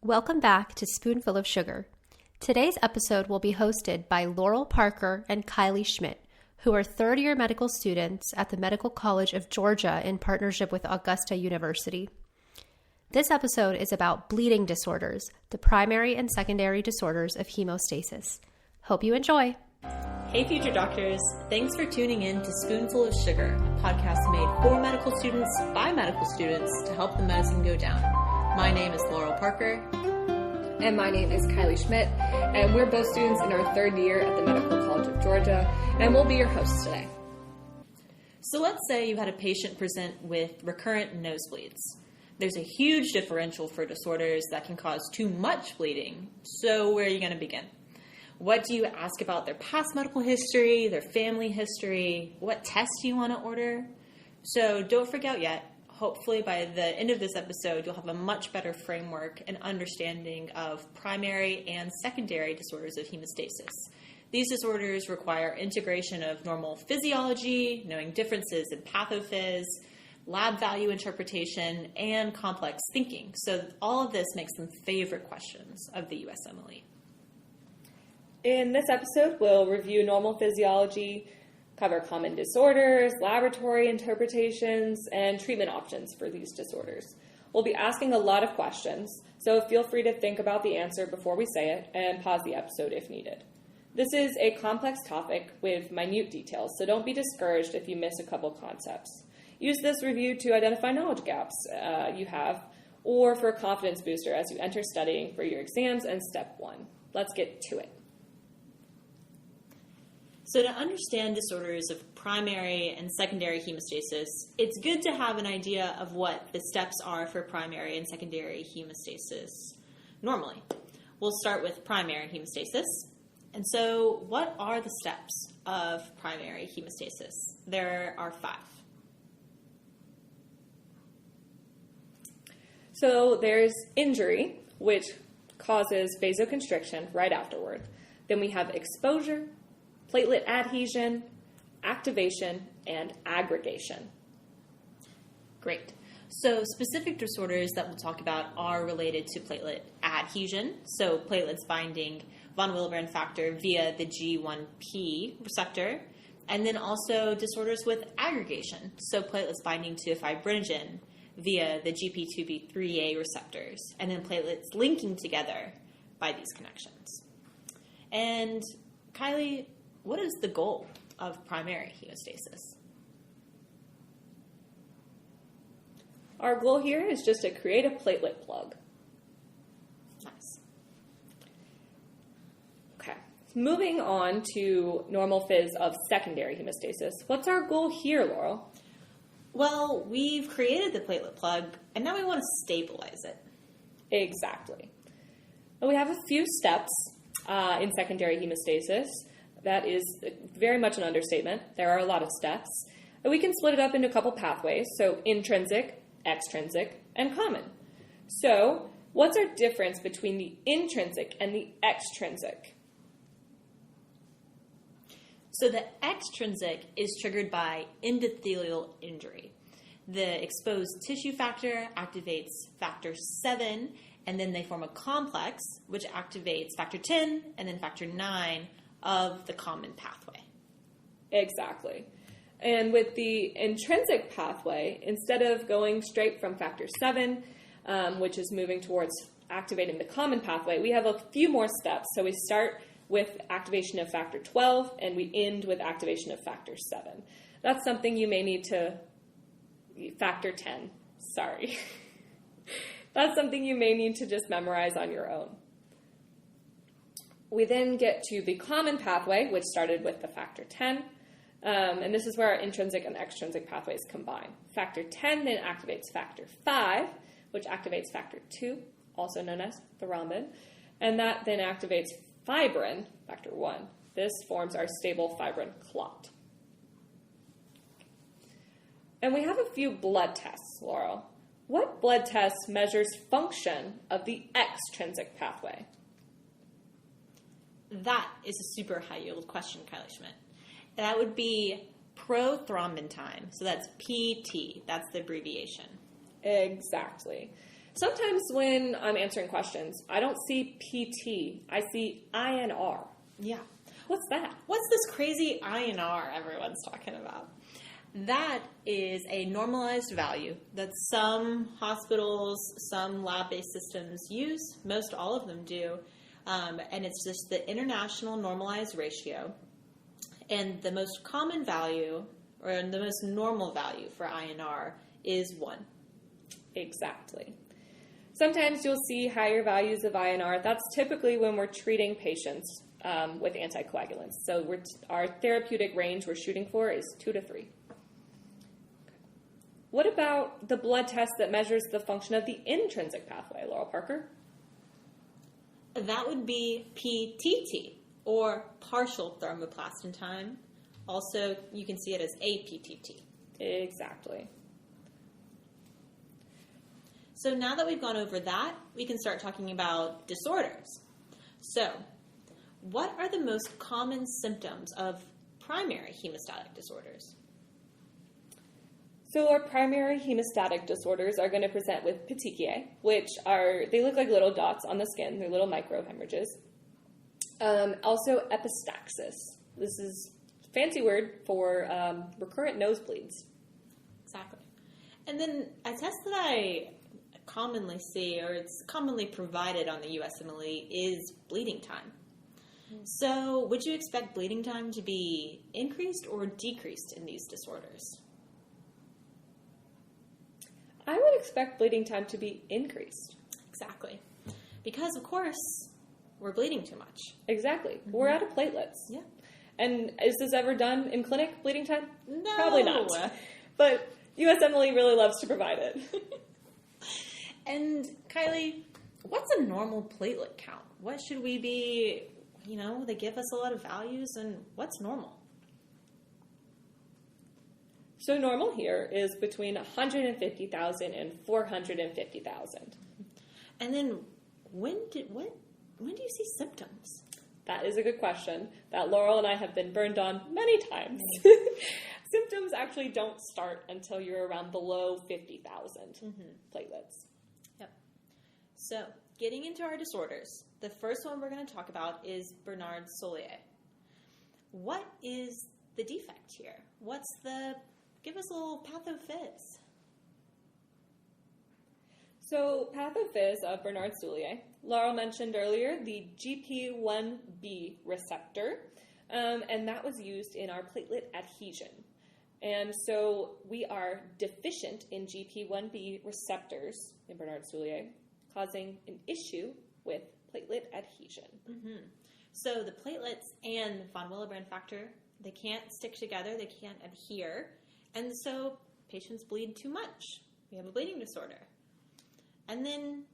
Welcome back to Spoonful of Sugar. Today's episode will be hosted by Laurel Parker and Kylie Schmidt, who are third-year medical students at the Medical College of Georgia in partnership with Augusta University. This episode is about bleeding disorders, the primary and secondary disorders of hemostasis. Hope you enjoy. Hey, future doctors. Thanks for tuning in to Spoonful of Sugar, a podcast made for medical students by medical students to help the medicine go down. My name is Laurel Parker. And my name is Kylie Schmidt, and we're both students in our third year at the Medical College of Georgia, and we'll be your hosts today. So let's say you had a patient present with recurrent nosebleeds. There's a huge differential for disorders that can cause too much bleeding. So where are you going to begin? What do you ask about their past medical history, their family history? What tests do you want to order? So don't freak out yet. Hopefully by the end of this episode, you'll have a much better framework and understanding of primary and secondary disorders of hemostasis. These disorders require integration of normal physiology, knowing differences in pathophys, lab value interpretation, and complex thinking. So all of this makes them favorite questions of the USMLE. In this episode, we'll review normal physiology, cover common disorders, laboratory interpretations, and treatment options for these disorders. We'll be asking a lot of questions, so feel free to think about the answer before we say it and pause the episode if needed. This is a complex topic with minute details, so don't be discouraged if you miss a couple concepts. Use this review to identify knowledge gaps you have, or for a confidence booster as you enter studying for your exams and step 1. Let's get to it. So to understand disorders of primary and secondary hemostasis, it's good to have an idea of what the steps are for primary and secondary hemostasis normally. We'll start with primary hemostasis. And so what are the steps of primary hemostasis? There are 5. So there's injury, which causes vasoconstriction right afterward. Then we have exposure, platelet adhesion, activation, and aggregation. Great. So specific disorders that we'll talk about are related to platelet adhesion, so platelets binding von Willebrand factor via the G1P receptor, and then also disorders with aggregation, so platelets binding to fibrinogen via the GP2B3A receptors, and then platelets linking together by these connections. And Kylie, what is the goal of primary hemostasis? Our goal here is just to create a platelet plug. Nice. Okay, moving on to normal phys of secondary hemostasis. What's our goal here, Laurel? Well, we've created the platelet plug, and now we want to stabilize it. Exactly. Well, we have a few steps in secondary hemostasis. That is very much an understatement. There are a lot of steps. And we can split it up into a couple pathways, so intrinsic, extrinsic, and common. So what's our difference between the intrinsic and the extrinsic? So the extrinsic is triggered by endothelial injury. The exposed tissue factor activates factor 7, and then they form a complex, which activates factor 10 and then factor 9 of the common pathway. Exactly. And with the intrinsic pathway, instead of going straight from factor 7, which is moving towards activating the common pathway, we have a few more steps. So we start with activation of factor 12, and we end with activation of factor 7. That's something you may need to, factor 10, sorry. That's something you may need to just memorize on your own. We then get to the common pathway, which started with the factor 10, and this is where our intrinsic and extrinsic pathways combine. Factor 10 then activates factor 5, which activates factor 2, also known as thrombin, and that then activates fibrin, factor 1. This forms our stable fibrin clot. And we have a few blood tests, Laurel. What blood test measures function of the extrinsic pathway? That is a super high-yield question, Kylie Schmidt. That would be prothrombin time. So that's PT. That's the abbreviation. Exactly. Sometimes when I'm answering questions, I don't see PT. I see INR. Yeah. What's that? What's this crazy INR everyone's talking about? That is a normalized value that some hospitals, some lab-based systems use. Most all of them do. And it's just the international normalized ratio. And the most common value, or the most normal value for INR is 1. Exactly. Sometimes you'll see higher values of INR. That's typically when we're treating patients with anticoagulants. So our therapeutic range we're shooting for is 2 to 3. What about the blood test that measures the function of the intrinsic pathway, Laurel Parker? That would be PTT, or partial thromboplastin time. Also, you can see it as APTT. Exactly. So now that we've gone over that, we can start talking about disorders. So, what are the most common symptoms of primary hemostatic disorders? So our primary hemostatic disorders are going to present with petechiae, which they look like little dots on the skin. They're little microhemorrhages. Also epistaxis. This is a fancy word for recurrent nosebleeds. Exactly. And then a test that I commonly see, or it's commonly provided on the USMLE, is bleeding time. So would you expect bleeding time to be increased or decreased in these disorders? I would expect bleeding time to be increased. Exactly. Because, of course, we're bleeding too much. Exactly. Mm-hmm. We're out of platelets. Yeah. And is this ever done in clinic, bleeding time? No. Probably not. But USMLE really loves to provide it. And, Kylie, what's a normal platelet count? What should we be, they give us a lot of values, and what's normal? So normal here is between 150,000 and 450,000. And then when do you see symptoms? That is a good question that Laurel and I have been burned on many times. Symptoms actually don't start until you're around below 50,000 platelets. Yep. So getting into our disorders, the first one we're going to talk about is Bernard-Soulier. What is the defect here? Give us a little pathophys. So, pathophys of Bernard-Soulier, Laurel mentioned earlier the GP1B receptor, and that was used in our platelet adhesion. And so we are deficient in GP1B receptors in Bernard-Soulier, causing an issue with platelet adhesion. Mm-hmm. So the platelets and von Willebrand factor, they can't stick together, they can't adhere. And so patients bleed too much. We have a bleeding disorder. And then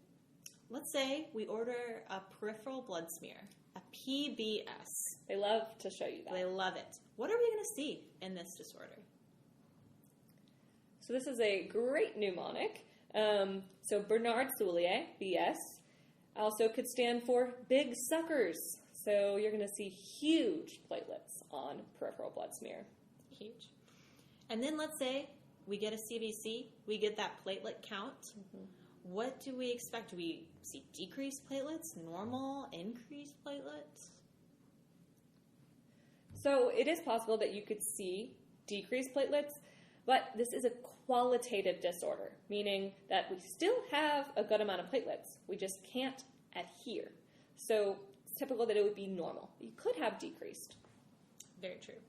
let's say we order a peripheral blood smear, a PBS. They love to show you that. They love it. What are we going to see in this disorder? So this is a great mnemonic. So Bernard-Soulier, BS, also could stand for big suckers. So you're going to see huge platelets on peripheral blood smear. Huge. And then let's say we get a CBC, we get that platelet count. Mm-hmm. What do we expect? Do we see decreased platelets, normal, increased platelets? So it is possible that you could see decreased platelets, but this is a qualitative disorder, meaning that we still have a good amount of platelets. We just can't adhere. So it's typical that it would be normal. You could have decreased. Very true.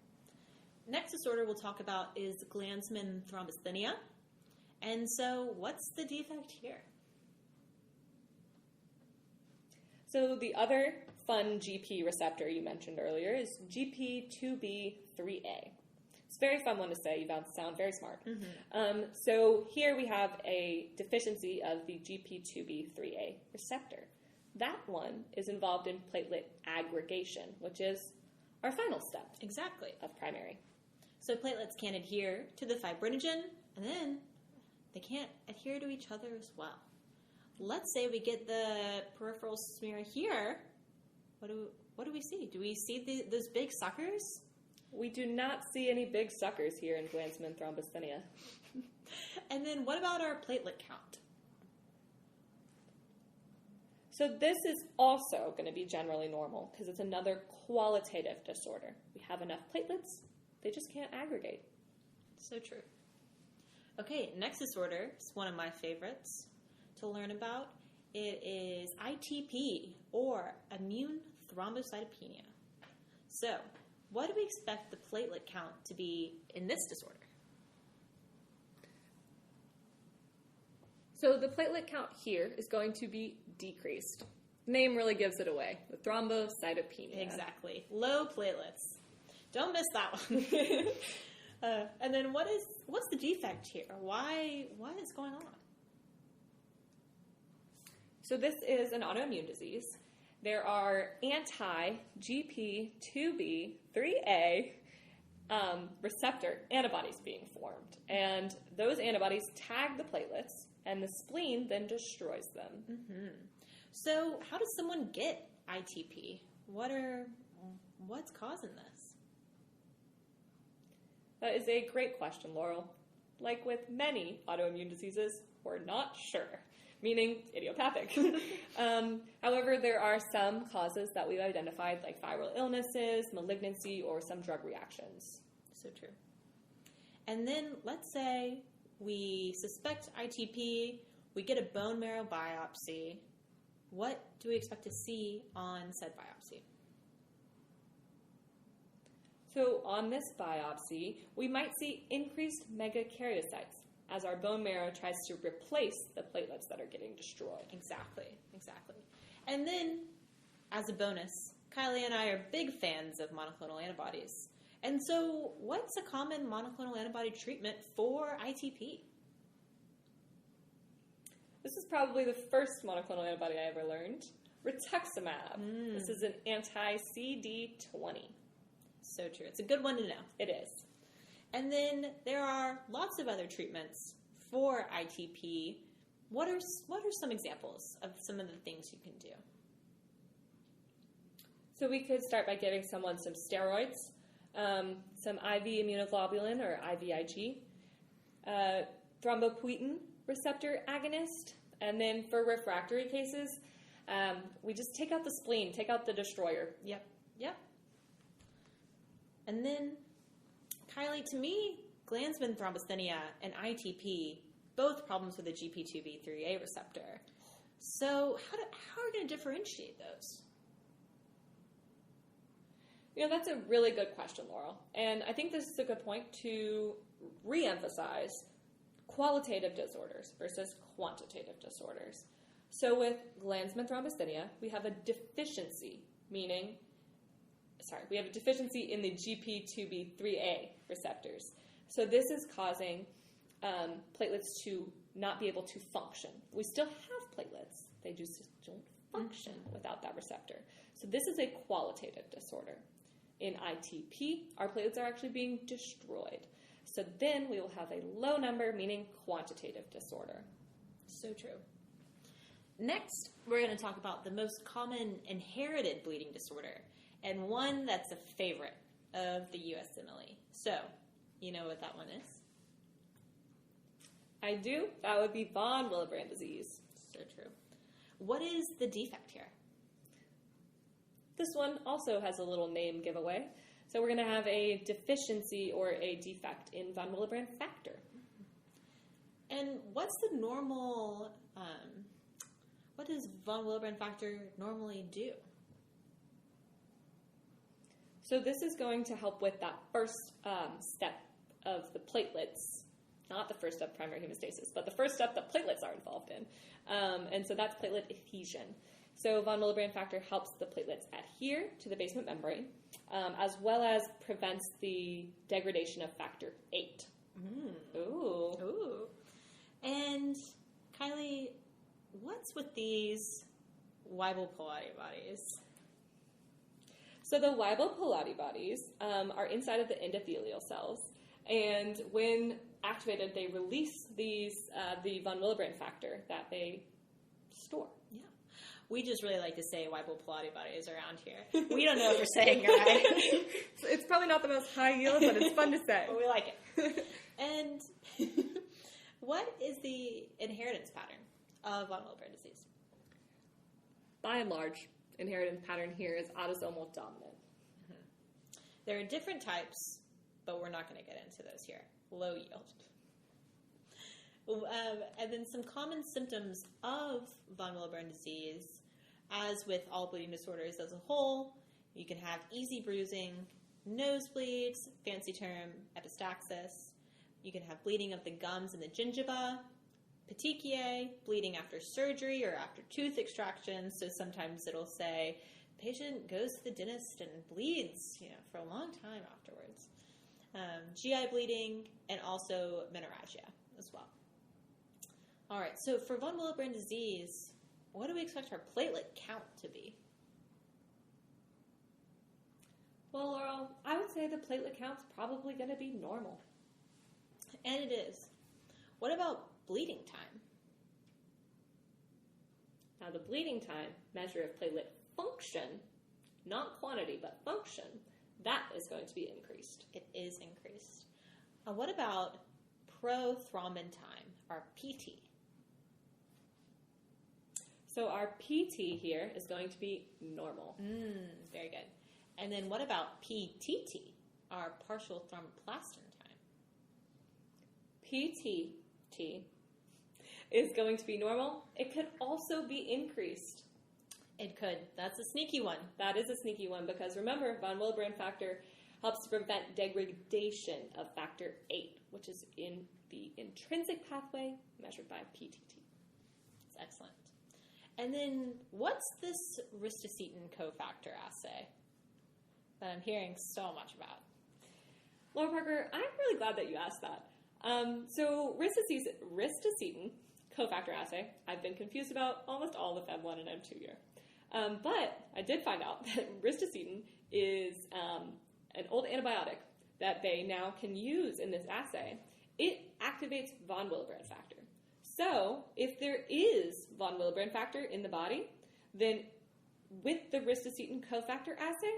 Next disorder we'll talk about is Glanzmann thrombasthenia. And so what's the defect here? So the other fun GP receptor you mentioned earlier is GP2B3A. It's a very fun one to say. You sound very smart. Mm-hmm. So here we have a deficiency of the GP2B3A receptor. That one is involved in platelet aggregation, which is our final step. Exactly. Of primary. So platelets can't adhere to the fibrinogen, and then they can't adhere to each other as well. Let's say we get the peripheral smear here. What do we see? Do we see those big suckers? We do not see any big suckers here in Glanzmann thrombasthenia. And then what about our platelet count? So this is also going to be generally normal because it's another qualitative disorder. We have enough platelets, they just can't aggregate. So true. Okay, next disorder is one of my favorites to learn about. It is ITP, or immune thrombocytopenia. So, what do we expect the platelet count to be in this disorder? So the platelet count here is going to be decreased. Name really gives it away. The thrombocytopenia. Exactly. Low platelets. Don't miss that one. And then what's the defect here? Why is going on? So this is an autoimmune disease. There are anti-GP2B3A receptor antibodies being formed. And those antibodies tag the platelets, and the spleen then destroys them. Mm-hmm. So how does someone get ITP? What's causing this? That is a great question, Laurel. Like with many autoimmune diseases, we're not sure, meaning idiopathic. However, there are some causes that we've identified, like viral illnesses, malignancy, or some drug reactions. So true. And then let's say we suspect ITP, we get a bone marrow biopsy. What do we expect to see on said biopsy? So on this biopsy, we might see increased megakaryocytes as our bone marrow tries to replace the platelets that are getting destroyed. Exactly. And then, as a bonus, Kylie and I are big fans of monoclonal antibodies. And so, what's a common monoclonal antibody treatment for ITP? This is probably the first monoclonal antibody I ever learned. Rituximab. This is an anti-CD20. So true. It's a good one to know. It is. And then there are lots of other treatments for ITP. What are some examples of some of the things you can do? So we could start by giving someone some steroids, some IV immunoglobulin or IVIG, thrombopoietin receptor agonist, and then for refractory cases, we just take out the spleen, take out the destroyer. Yep. And then, Kylie, to me, Glanzmann thrombocythemia and ITP, both problems with the GP2B3A receptor. So how are we going to differentiate those? That's a really good question, Laurel. And I think this is a good point to reemphasize qualitative disorders versus quantitative disorders. So with Glanzmann thrombocythemia, we have a deficiency, we have a deficiency in the GP2B3A receptors. So this is causing platelets to not be able to function. We still have platelets. They just don't function without that receptor. So this is a qualitative disorder. In ITP, our platelets are actually being destroyed. So then we will have a low number, meaning quantitative disorder. So true. Next, we're going to talk about the most common inherited bleeding disorder, and one that's a favorite of the USMLE. So, you know what that one is? I do. That would be von Willebrand disease. So true. What is the defect here? This one also has a little name giveaway. So we're going to have a deficiency or a defect in von Willebrand factor. And what's the normal, what does von Willebrand factor normally do? So this is going to help with that first step of the platelets, not the first step, primary hemostasis, but the first step that platelets are involved in. And so that's platelet adhesion. So von Willebrand factor helps the platelets adhere to the basement membrane, as well as prevents the degradation of factor VIII. Ooh. And Kylie, what's with these Weibel-Pohl antibodies? So the Weibel-Pohl antibodies are inside of the endothelial cells, and when activated, they release the von Willebrand factor that they store. Yeah. We just really like to say Weibel-Pohl antibodies around here. We don't know if we're saying it right. It's probably not the most high yield, but it's fun to say. But we like it. And what is the inheritance pattern of von Willebrand disease? by and large, inheritance pattern here is autosomal dominant. There are different types, but we're not going to get into those here. Low yield. And then some common symptoms of von Willebrand disease, as with all bleeding disorders as a whole, you can have easy bruising, nosebleeds, fancy term epistaxis. You can have bleeding of the gums and the gingiva, petechiae, bleeding after surgery or after tooth extraction. So sometimes it'll say, patient goes to the dentist and bleeds, for a long time afterwards. GI bleeding, and also menorrhagia as well. All right, so for von Willebrand disease, what do we expect our platelet count to be? Well, Laurel, I would say the platelet count's probably going to be normal. And it is. What about bleeding time? Now, the bleeding time measure of platelet function, not quantity, but function, that is going to be increased. It is increased. What about prothrombin time, or PT? So our PT here is going to be normal. Very good. And then what about PTT, our partial thromboplastin time? PTT is going to be normal. It could also be increased. It could. That's a sneaky one. That is a sneaky one because remember, von Willebrand factor helps to prevent degradation of factor VIII, which is in the intrinsic pathway measured by PTT. That's excellent. And then what's this ristocetin cofactor assay that I'm hearing so much about? Laura Parker, I'm really glad that you asked that. So ristocetin cofactor assay, I've been confused about almost all the Feb 1 and M2 year. But I did find out that ristocetin is an old antibiotic that they now can use in this assay. It activates von Willebrand factor. So if there is von Willebrand factor in the body, then with the ristocetin cofactor assay,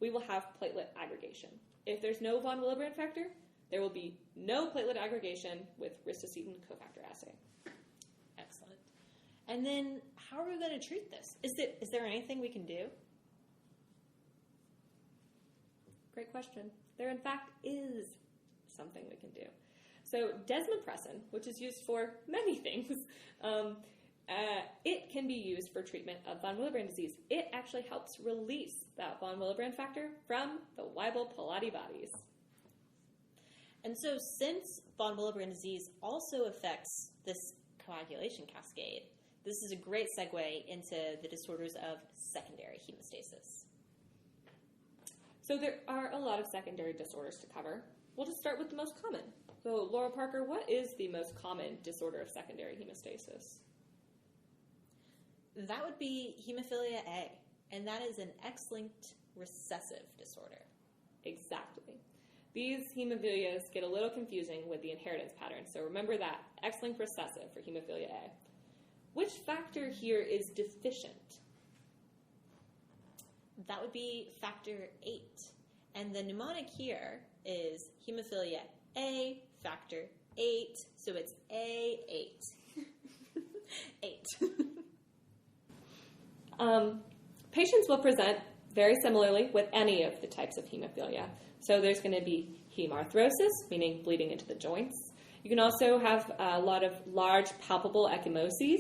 we will have platelet aggregation. If there's no von Willebrand factor, there will be no platelet aggregation with ristocetin cofactor assay. Excellent. And then how are we going to treat this? Is there anything we can do? Great question. There, in fact, is something we can do. So desmopressin, which is used for many things, it can be used for treatment of von Willebrand disease. It actually helps release that von Willebrand factor from the Weibel-Palade bodies. And so since von Willebrand disease also affects this coagulation cascade, this is a great segue into the disorders of secondary hemostasis. So there are a lot of secondary disorders to cover. We'll just start with the most common. So Laura Parker, what is the most common disorder of secondary hemostasis? That would be hemophilia A, and that is an X-linked recessive disorder. Exactly. These hemophilias get a little confusing with the inheritance pattern, so remember that, X-linked recessive for hemophilia A. Which factor here is deficient? That would be factor VIII, and the mnemonic here is hemophilia A, factor VIII, so it's A8. 8. Patients will present very similarly with any of the types of hemophilia. So there's going to be hemarthrosis, meaning bleeding into the joints. You can also have a lot of large palpable ecchymoses.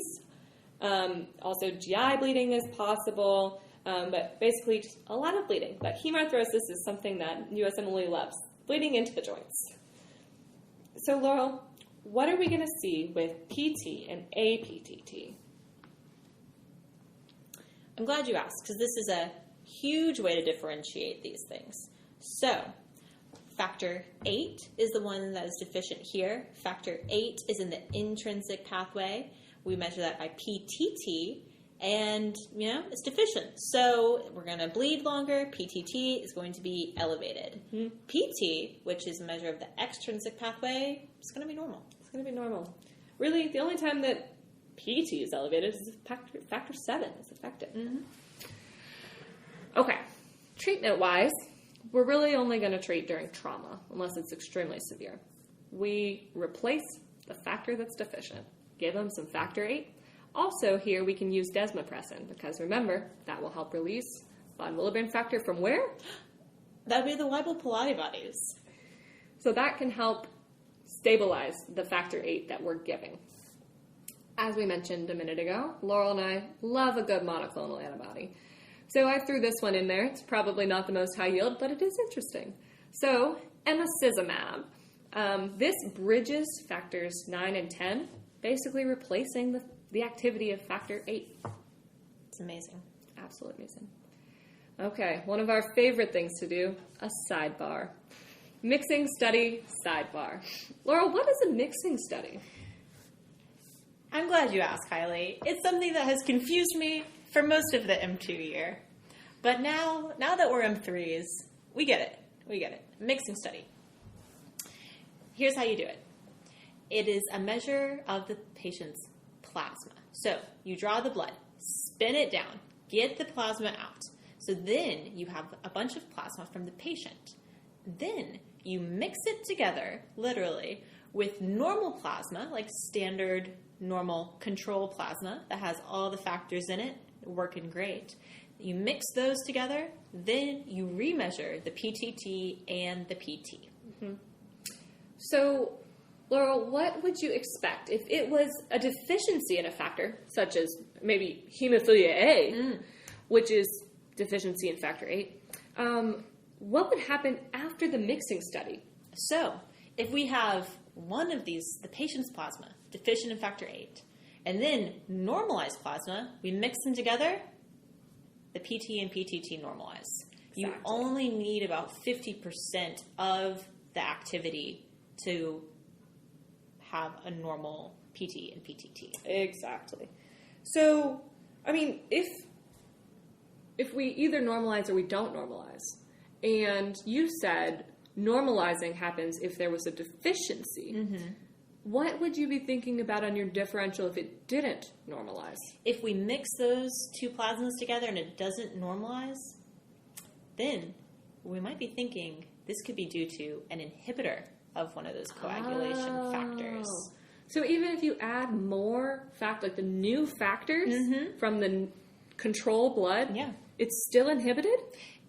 Also GI bleeding is possible, but basically just a lot of bleeding. But hemarthrosis is something that USMLE loves, bleeding into the joints. So Laurel, what are we going to see with PT and APTT? I'm glad you asked, because this is a huge way to differentiate these things. So, factor VIII is the one that is deficient here. Factor VIII is in the intrinsic pathway. We measure that by PTT, and, it's deficient. So, we're going to bleed longer. PTT is going to be elevated. Mm-hmm. PT, which is a measure of the extrinsic pathway, is going to be normal. It's going to be normal. Really, the only time that PT is elevated is if factor 7 is affected. Mm-hmm. Okay, treatment-wise, we're really only going to treat during trauma, unless it's extremely severe. We replace the factor that's deficient, give them some factor VIII, Also here we can use desmopressin because remember, that will help release von Willebrand factor from where? That would be the Weibel-Pilates bodies. So that can help stabilize the factor VIII that we're giving. As we mentioned a minute ago, Laurel and I love a good monoclonal antibody. So I threw this one in there. It's probably not the most high yield, but it is interesting. So emicizumab. This bridges factors 9 and 10, basically replacing the activity of factor VIII. It's amazing. Absolutely amazing. Okay, one of our favorite things to do, a sidebar. Mixing study sidebar. Laurel, what is a mixing study? I'm glad you asked, Kylie. It's something that has confused me for most of the M2 year. But now that we're M3s, we get it. We get it. Mixing study. Here's how you do it. It is a measure of the patient's plasma. So you draw the blood, spin it down, get the plasma out. So then you have a bunch of plasma from the patient. Then you mix it together, literally, with normal plasma, like standard normal control plasma that has all the factors in it, working great. You mix those together, then you remeasure the PTT and the PT. Mm-hmm. So, Laurel, what would you expect if it was a deficiency in a factor, such as maybe hemophilia A, which is deficiency in factor VIII? What would happen after the mixing study? So, if we have one of these, the patient's plasma, deficient in factor VIII, and then normalized plasma, we mix them together, the PT and PTT normalize. Exactly. You only need about 50% of the activity to have a normal PT and PTT. Exactly. So, I mean, if we either normalize or we don't normalize, and you said normalizing happens if there was a deficiency, what would you be thinking about on your differential if it didn't normalize? If we mix those two plasmas together and it doesn't normalize, then we might be thinking this could be due to an inhibitor of one of those coagulation factors. So even if you add more like the new factors from the control blood, it's still inhibited?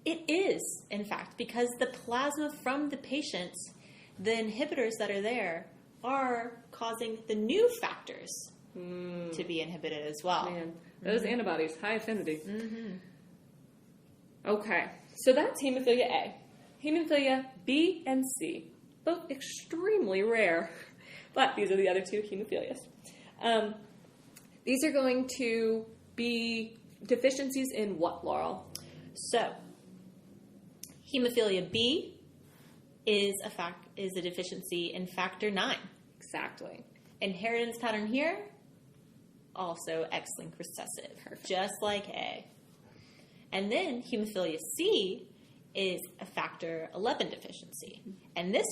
It is, in fact, because the plasma from the patients, the inhibitors that are there, are causing the new factors to be inhibited as well. Man, those antibodies, high affinity. Okay, so that's hemophilia A. Hemophilia B and C, both extremely rare, but these are the other two hemophilias. These are going to be deficiencies in what, Laurel? So, hemophilia B is a deficiency in factor IX. Exactly. Inheritance pattern here, also X-linked recessive, just like A. And then hemophilia C is a factor 11 deficiency. And this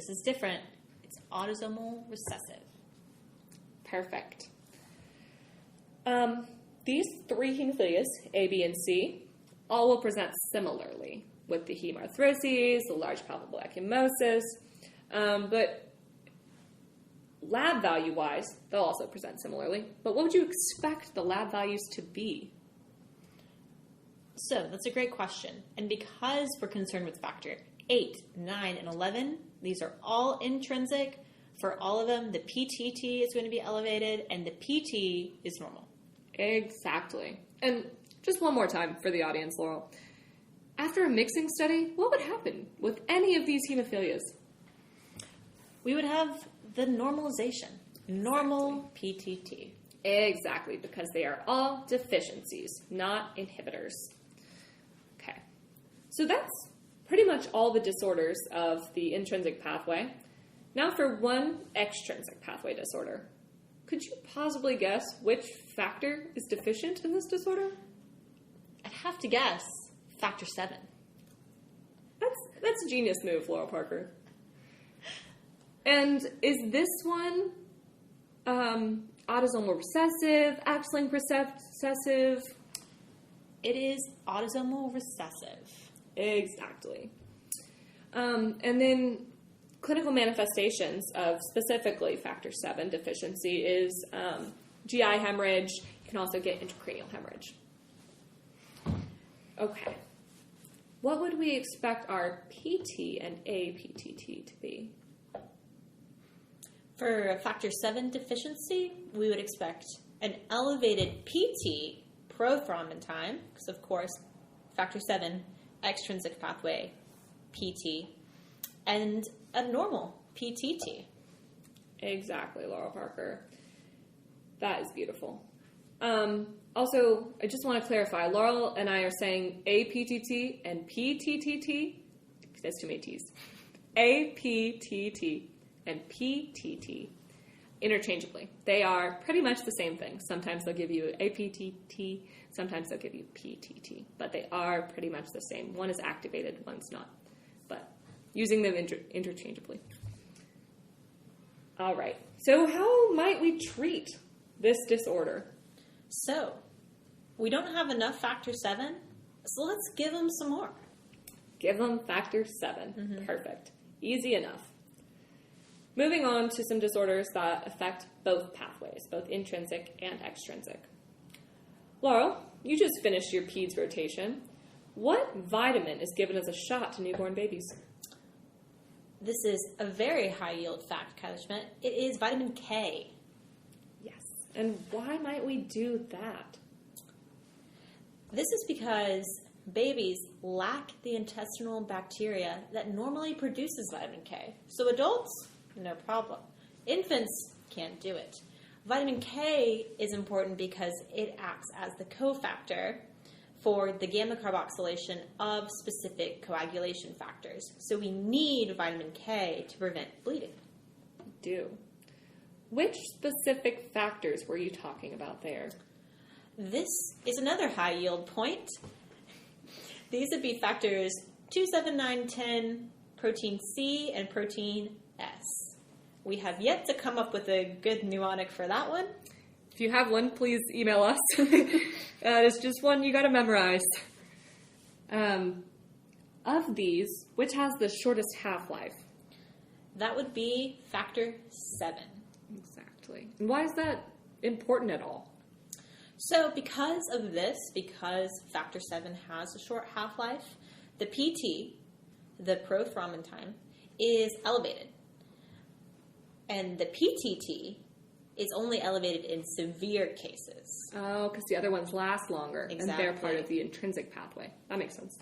is different. It's autosomal recessive. Perfect. These three hemophilias, A, B, and C, all will present similarly with the hemarthroses, the large palpable ecchymosis, but lab value-wise, they'll also present similarly. But what would you expect the lab values to be? So that's a great question. And because we're concerned with factor 8, 9, and 11, these are all intrinsic. For all of them, the PTT is going to be elevated and the PT is normal. Exactly. And just one more time for the audience, Laurel. After a mixing study, what would happen with any of these hemophilias? We would have the normalization. Normal PTT. Exactly, because they are all deficiencies, not inhibitors. Okay. So that's pretty much all the disorders of the intrinsic pathway. Now for one extrinsic pathway disorder. Could you possibly guess which factor is deficient in this disorder? I'd have to guess factor 7. That's a genius move, Laurel Parker. And is this one autosomal recessive, X-linked recessive? It is autosomal recessive. Exactly. And then clinical manifestations of specifically factor 7 deficiency is GI hemorrhage. You can also get intracranial hemorrhage. Okay. What would we expect our PT and APTT to be? For a factor 7 deficiency, we would expect an elevated PT prothrombin time, because of course, factor 7, extrinsic pathway, PT, and a normal PTT. Exactly, Laurel Parker. That is beautiful. Also, I just want to clarify, Laurel and I are saying APTT and PTTT. That's too many T's. APTT and PTT interchangeably. They are pretty much the same thing. Sometimes they'll give you APTT, sometimes they'll give you PTT, but they are pretty much the same. One is activated, one's not, but using them interchangeably. All right, so how might we treat this disorder? So, we don't have enough factor 7, so let's give them some more. Give them factor 7. Mm-hmm. Perfect. Easy enough. Moving on to some disorders that affect both pathways, both intrinsic and extrinsic. Laurel, you just finished your PEDS rotation. What vitamin is given as a shot to newborn babies? This is a very high-yield fact, Kylie Schmidt. It is vitamin K. Yes. And why might we do that? This is because babies lack the intestinal bacteria that normally produces vitamin K. So adults, no problem. Infants can't do it. Vitamin K is important because it acts as the cofactor for the gamma carboxylation of specific coagulation factors. So we need vitamin K to prevent bleeding. We do. Which specific factors were you talking about there? This is another high-yield point. These would be factors 2, 7, 9, 10, protein C, and protein S. We have yet to come up with a good mnemonic for that one. If you have one, please email us. It's just one you got to memorize. Of these, which has the shortest half-life? That would be factor 7. Exactly. And why is that important at all? So because of this, because factor 7 has a short half-life, the PT, the prothrombin time, is elevated. And the PTT is only elevated in severe cases. Oh, because the other ones last longer. Exactly. And they're part of the intrinsic pathway. That makes sense.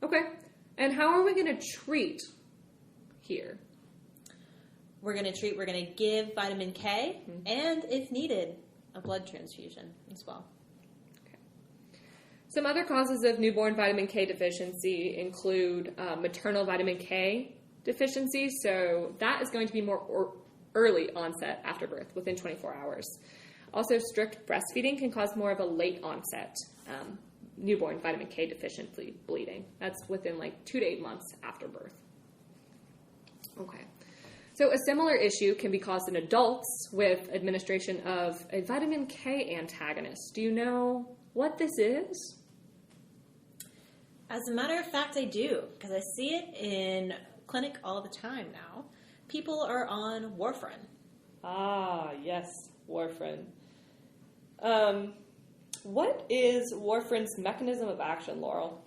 Okay. And how are we going to treat here? We're going to give vitamin K, and if needed, a blood transfusion as well. Okay. Some other causes of newborn vitamin K deficiency include maternal vitamin K deficiency, so that is going to be more early onset after birth, within 24 hours. Also, strict breastfeeding can cause more of a late onset newborn vitamin K deficiency bleeding. That's within like 2 to 8 months after birth. Okay. So a similar issue can be caused in adults with administration of a vitamin K antagonist. Do you know what this is? As a matter of fact, I do, because I see it in clinic all the time now. People are on warfarin. Ah, yes, warfarin. What is warfarin's mechanism of action, Laurel?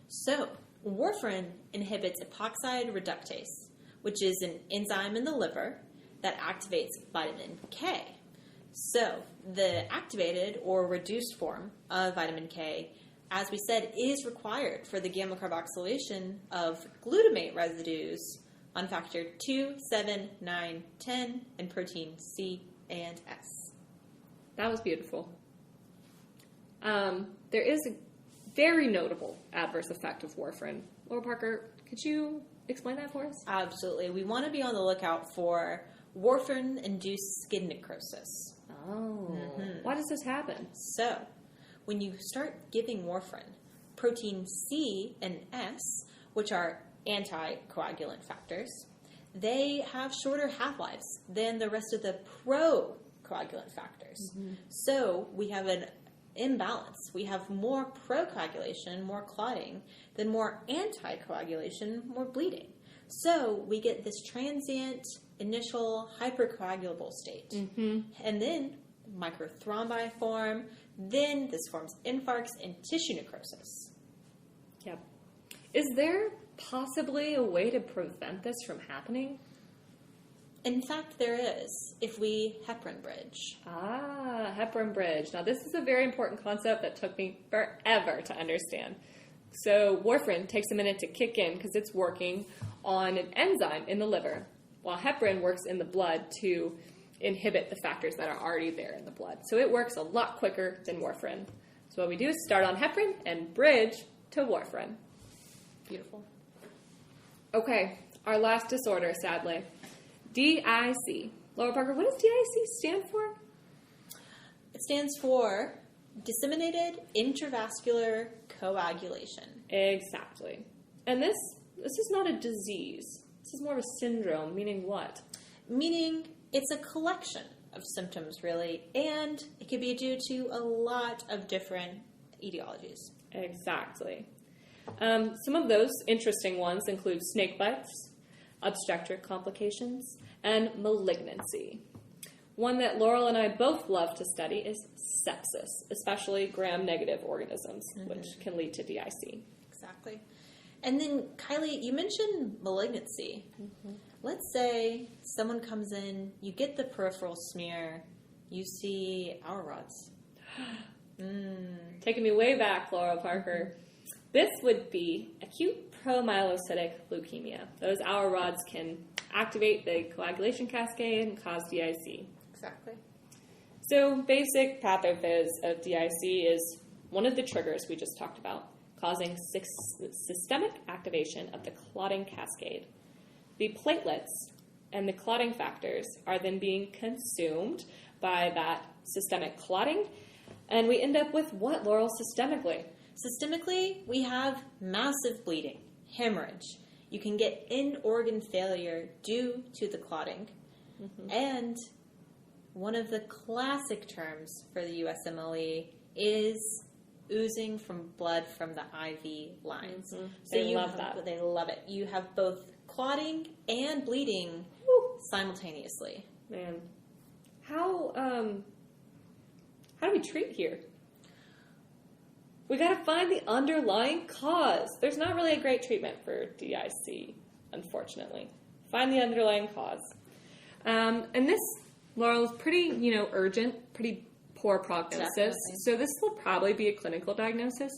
So, warfarin inhibits epoxide reductase, which is an enzyme in the liver that activates vitamin K. So, the activated or reduced form of vitamin K, as we said, is required for the gamma carboxylation of glutamate residues on factor 2, 7, 9, 10, and protein C and S. That was beautiful. There is a very notable adverse effect of warfarin. Laura Parker, could you explain that for us? Absolutely. We want to be on the lookout for warfarin-induced skin necrosis. Oh. Why does this happen? So, when you start giving warfarin, protein C and S, which are anticoagulant factors, they have shorter half-lives than the rest of the procoagulant factors. So, we have an imbalance. We have more procoagulation, more clotting, than more anticoagulation, more bleeding. So we get this transient initial hypercoagulable state. And then microthrombi form. Then this forms infarcts and tissue necrosis. Yep. Is there possibly a way to prevent this from happening? In fact, there is, if we heparin bridge. Ah, heparin bridge. Now, this is a very important concept that took me forever to understand. So, warfarin takes a minute to kick in because it's working on an enzyme in the liver, while heparin works in the blood to inhibit the factors that are already there in the blood. So, it works a lot quicker than warfarin. So, what we do is start on heparin and bridge to warfarin. Beautiful. Okay, our last disorder, sadly. DIC. Laura Parker, what does DIC stand for? It stands for disseminated intravascular coagulation. Exactly. And this is not a disease. This is more of a syndrome, meaning what? Meaning it's a collection of symptoms, really, and it can be due to a lot of different etiologies. Exactly. Some of those interesting ones include snake bites, obstetric complications, and malignancy. One that Laurel and I both love to study is sepsis, especially gram-negative organisms, which can lead to DIC. Exactly. And then, Kylie, you mentioned malignancy. Let's say someone comes in, you get the peripheral smear, you see our rods. Taking me way back, Laura Parker. This would be acute promyelocytic leukemia. Those Auer rods can activate the coagulation cascade and cause DIC. Exactly. So basic pathophys of DIC is one of the triggers we just talked about, causing systemic activation of the clotting cascade. The platelets and the clotting factors are then being consumed by that systemic clotting, and we end up with what, Laurel, systemically? Systemically, we have massive bleeding, hemorrhage. You can get end-organ failure due to the clotting. And one of the classic terms for the USMLE is oozing from blood from the IV lines. So they love that. They love it. You have both clotting and bleeding simultaneously. Man, how do we treat here? We got to find the underlying cause. There's not really a great treatment for DIC, unfortunately. Find the underlying cause. And this, Laurel, is pretty, urgent, pretty poor prognosis. Definitely. So this will probably be a clinical diagnosis.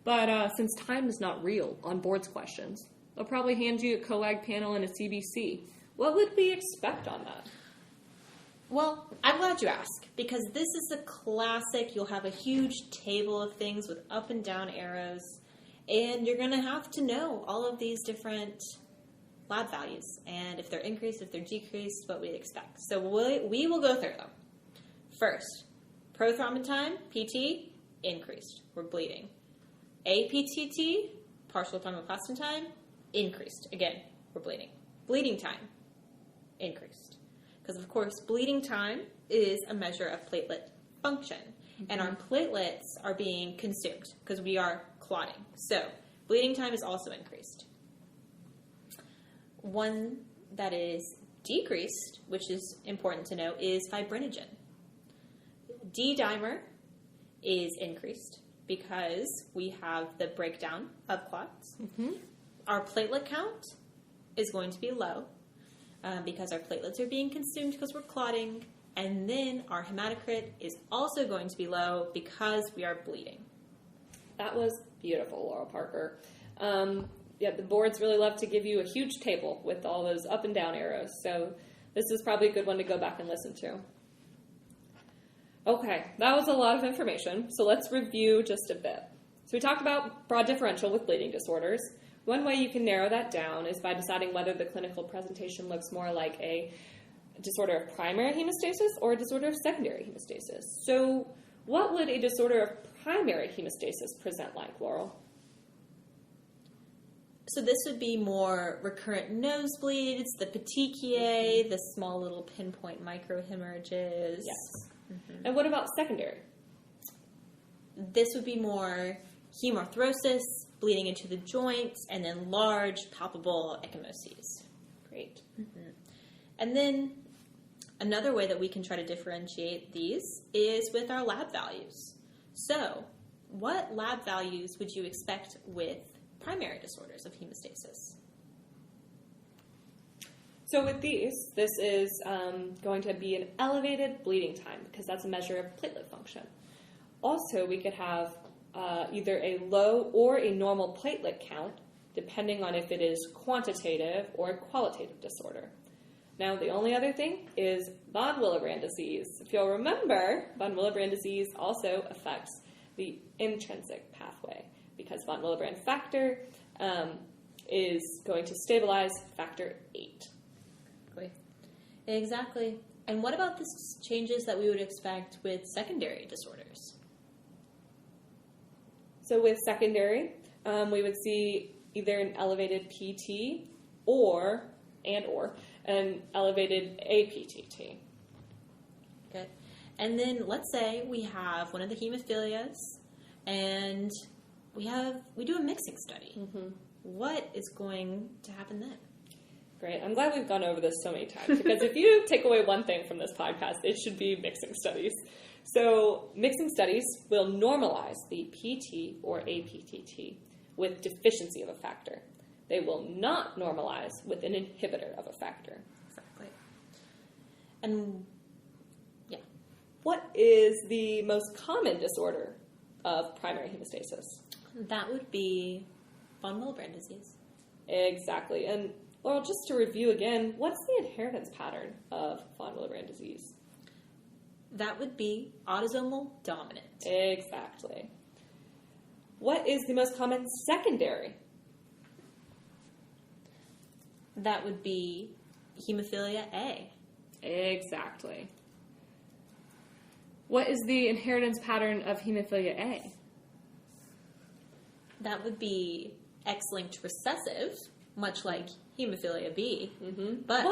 But since time is not real on boards questions, they'll probably hand you a coag panel and a CBC. What would we expect on that? Well, I'm glad you asked, because this is a classic. You'll have a huge table of things with up and down arrows, and you're going to have to know all of these different lab values, and if they're increased, if they're decreased, what we'd expect. So we will go through them. First, prothrombin time, PT, increased. We're bleeding. APTT, partial thromboplastin time, increased. Again, we're bleeding. Bleeding time, increased. Because, of course, bleeding time is a measure of platelet function. And our platelets are being consumed because we are clotting. So, bleeding time is also increased. One that is decreased, which is important to know, is fibrinogen. D-dimer is increased because we have the breakdown of clots. Our platelet count is going to be low. Because our platelets are being consumed because we're clotting, and then our hematocrit is also going to be low because we are bleeding. That was beautiful, Laurel Parker. The boards really love to give you a huge table with all those up and down arrows, so this is probably a good one to go back and listen to. Okay, that was a lot of information, so let's review just a bit. So we talked about broad differential with bleeding disorders. One way you can narrow that down is by deciding whether the clinical presentation looks more like a disorder of primary hemostasis or a disorder of secondary hemostasis. So what would a disorder of primary hemostasis present like, Laurel? So this would be more recurrent nosebleeds, the petechiae, the small little pinpoint microhemorrhages. Yes. And what about secondary? This would be more hemarthrosis, bleeding into the joints, and then large palpable ecchymoses. Great. And then another way that we can try to differentiate these is with our lab values. So, what lab values would you expect with primary disorders of hemostasis? So with these, this is going to be an elevated bleeding time because that's a measure of platelet function. Also, we could have either a low or a normal platelet count, depending on if it is quantitative or a qualitative disorder. Now, the only other thing is von Willebrand disease. If you'll remember, von Willebrand disease also affects the intrinsic pathway because von Willebrand factor is going to stabilize factor 8. Exactly. And what about the changes that we would expect with secondary disorders? So with secondary, we would see either an elevated PT or an elevated APTT. Okay. And then let's say we have one of the hemophilias and we do a mixing study. Mm-hmm. What is going to happen then? Great. I'm glad we've gone over this so many times because if you take away one thing from this podcast, it should be mixing studies. So mixing studies will normalize the PT or APTT with deficiency of a factor. They will not normalize with an inhibitor of a factor. Exactly. And yeah. What is the most common disorder of primary hemostasis? That would be von Willebrand disease. Exactly. And Laurel, just to review again, what's the inheritance pattern of von Willebrand disease? That would be autosomal dominant. Exactly. What is the most common secondary? That would be hemophilia A. Exactly. What is the inheritance pattern of hemophilia A? That would be X-linked recessive, much like hemophilia B. Mm-hmm. But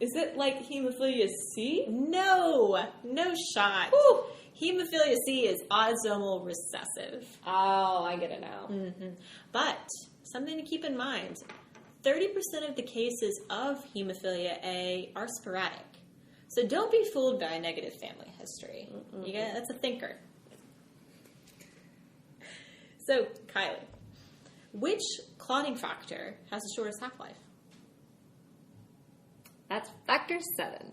is it like hemophilia C? No shot. Woo. Hemophilia C is autosomal recessive. Oh, I get it now. Mm-hmm. But something to keep in mind, 30% of the cases of hemophilia A are sporadic. So don't be fooled by a negative family history. That's a thinker. So, Kylie, which clotting factor has the shortest half-life? That's factor 7.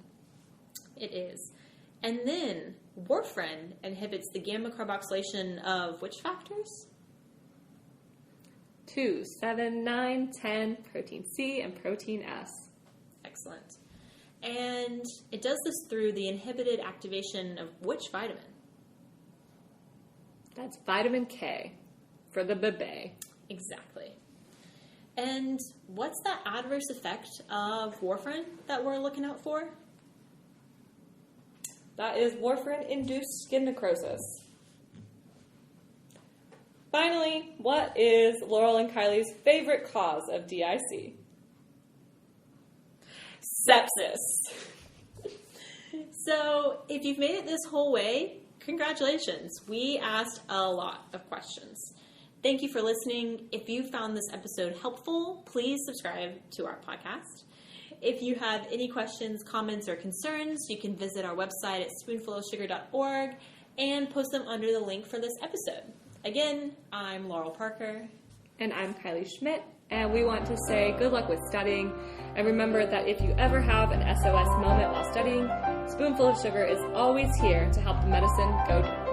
It is. And then warfarin inhibits the gamma carboxylation of which factors? 2, 7, 9, 10, protein C, and protein S. Excellent. And it does this through the inhibited activation of which vitamin? That's vitamin K for the baby. Exactly. And what's that adverse effect of warfarin that we're looking out for? That is warfarin-induced skin necrosis. Finally, what is Laurel and Kylie's favorite cause of DIC? Sepsis. So, if you've made it this whole way, congratulations. We asked a lot of questions. Thank you for listening. If you found this episode helpful, please subscribe to our podcast. If you have any questions, comments, or concerns, you can visit our website at spoonfulofsugar.org and post them under the link for this episode. Again, I'm Laurel Parker. And I'm Kylie Schmidt. And we want to say good luck with studying. And remember that if you ever have an SOS moment while studying, Spoonful of Sugar is always here to help the medicine go down.